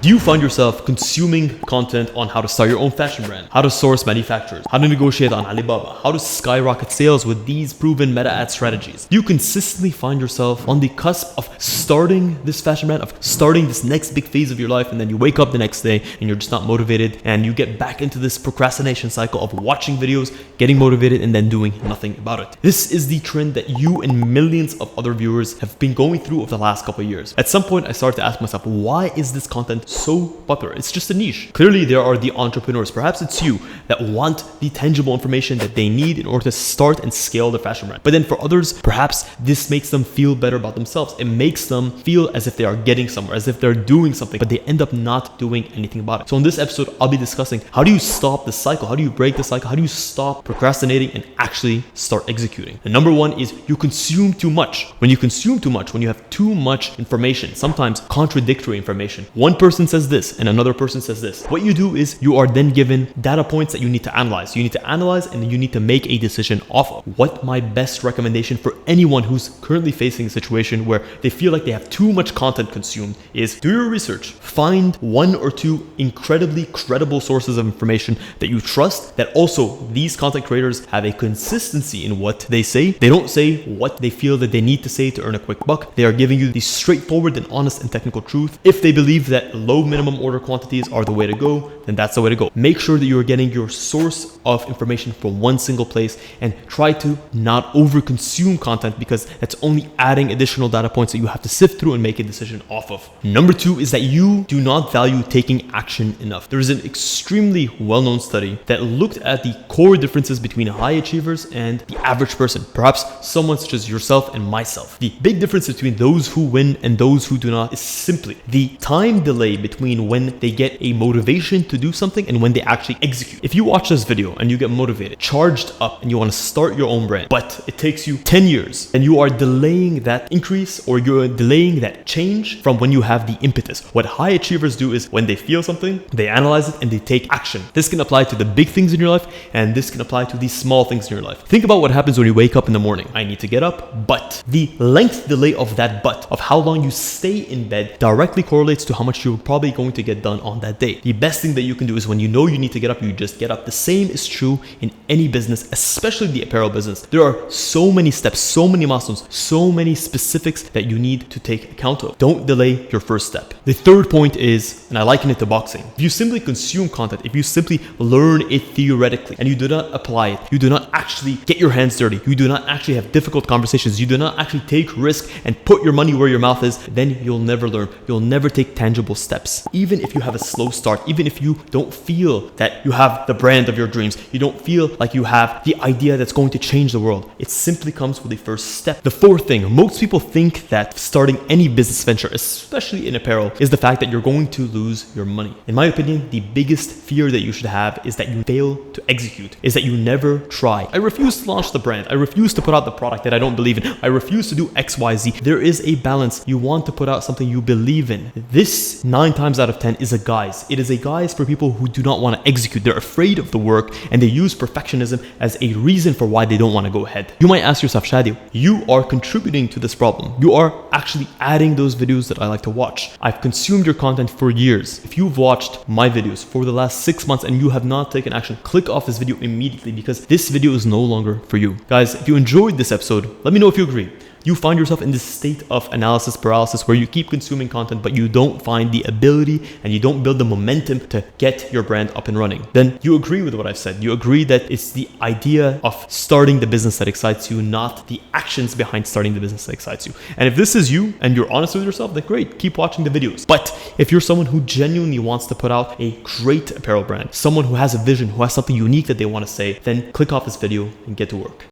Do you find yourself consuming content on how to start your own fashion brand, how to source manufacturers, how to negotiate on Alibaba, how to skyrocket sales with these proven meta ad strategies? Do you consistently find yourself on the cusp of starting this fashion brand, of starting this next big phase of your life, and then you wake up the next day and you're just not motivated, and you get back into this procrastination cycle of watching videos, getting motivated, and then doing nothing about it? This is the trend that you and millions of other viewers have been going through over the last couple of years. At some point, I started to ask myself, why is this content so popular? It's just a niche. Clearly, there are the entrepreneurs, perhaps it's you, that want the tangible information that they need in order to start and scale their fashion brand. But then for others, perhaps this makes them feel better about themselves. It makes them feel as if they are getting somewhere, as if they're doing something, but they end up not doing anything about it. So in this episode, I'll be discussing how do you stop the cycle? How do you break the cycle? How do you stop procrastinating and actually start executing? And number one is you consume too much. When you consume too much, when you have too much information, sometimes contradictory information, one person says this and another person says this. What you do is you are then given data points that you need to analyze. You need to analyze and you need to make a decision off of. What my best recommendation for anyone who's currently facing a situation where they feel like they have too much content consumed is do your research. Find one or two incredibly credible sources of information that you trust, that also these content creators have a consistency in what they say. They don't say what they feel that they need to say to earn a quick buck. They are giving you the straightforward and honest and technical truth. If they believe that low minimum order quantities are the way to go, then that's the way to go. Make sure that you're getting your source of information from one single place and try to not over consume content, because that's only adding additional data points that you have to sift through and make a decision off of. Number two is that you do not value taking action enough. There is an extremely well-known study that looked at the core differences between high achievers and the average person, perhaps someone such as yourself and myself. The big difference between those who win and those who do not is simply the time delay between when they get a motivation to do something and when they actually execute. If you watch this video and you get motivated, charged up, and you want to start your own brand, but it takes you 10 years and you are delaying that increase or you're delaying that change from when you have the impetus. What high achievers do is when they feel something, they analyze it and they take action. This can apply to the big things in your life and this can apply to the small things in your life. Think about what happens when you wake up in the morning. I need to get up, but the length delay of that but, of how long you stay in bed, directly correlates to how much you're probably going to get done on that day. The best thing that you can do is when you know you need to get up, you just get up. The same is true in any business, especially the apparel business. There are so many steps, so many milestones, so many specifics that you need to take account of. Don't delay your first step. The third point is, and I liken it to boxing, if you simply consume content, if you simply learn it theoretically and you do not apply it, you do not actually get your hands dirty, you do not actually have difficult conversations, you do not actually take risk and put your money where your mouth is, then you'll never learn. You'll never take tangible steps. Even if you have a slow start, even if you don't feel that you have the brand of your dreams, you don't feel like you have the idea that's going to change the world, it simply comes with the first step. The fourth thing, most people think that starting any business venture, especially in apparel, is the fact that you're going to lose your money. In my opinion, the biggest fear that you should have is that you fail to execute, is that you never try. I refuse to launch the brand. I refuse to put out the product that I don't believe in. I refuse to do XYZ. There is a balance. You want to put out something you believe in. This 9 times out of 10 is a guise. It is a guise for people who do not want to execute. They're afraid of the work and they use perfectionism as a reason for why they don't want to go ahead. You might ask yourself, Shadi, you are contributing to this problem. You are actually adding those videos that I like to watch. I've consumed your content for years. If you've watched my videos for the last 6 months and you have not taken action, click off this video immediately, because this video is no longer for you. Guys, if you enjoyed this episode, let me know if you agree. You find yourself in this state of analysis paralysis where you keep consuming content but you don't find the ability and you don't build the momentum to get your brand up and running. Then you agree with what I've said. You agree that it's the idea of starting the business that excites you, not the actions behind starting the business that excites you. And if this is you and you're honest with yourself, then great, keep watching the videos. But if you're someone who genuinely wants to put out a great apparel brand, someone who has a vision, who has something unique that they want to say, then click off this video and get to work.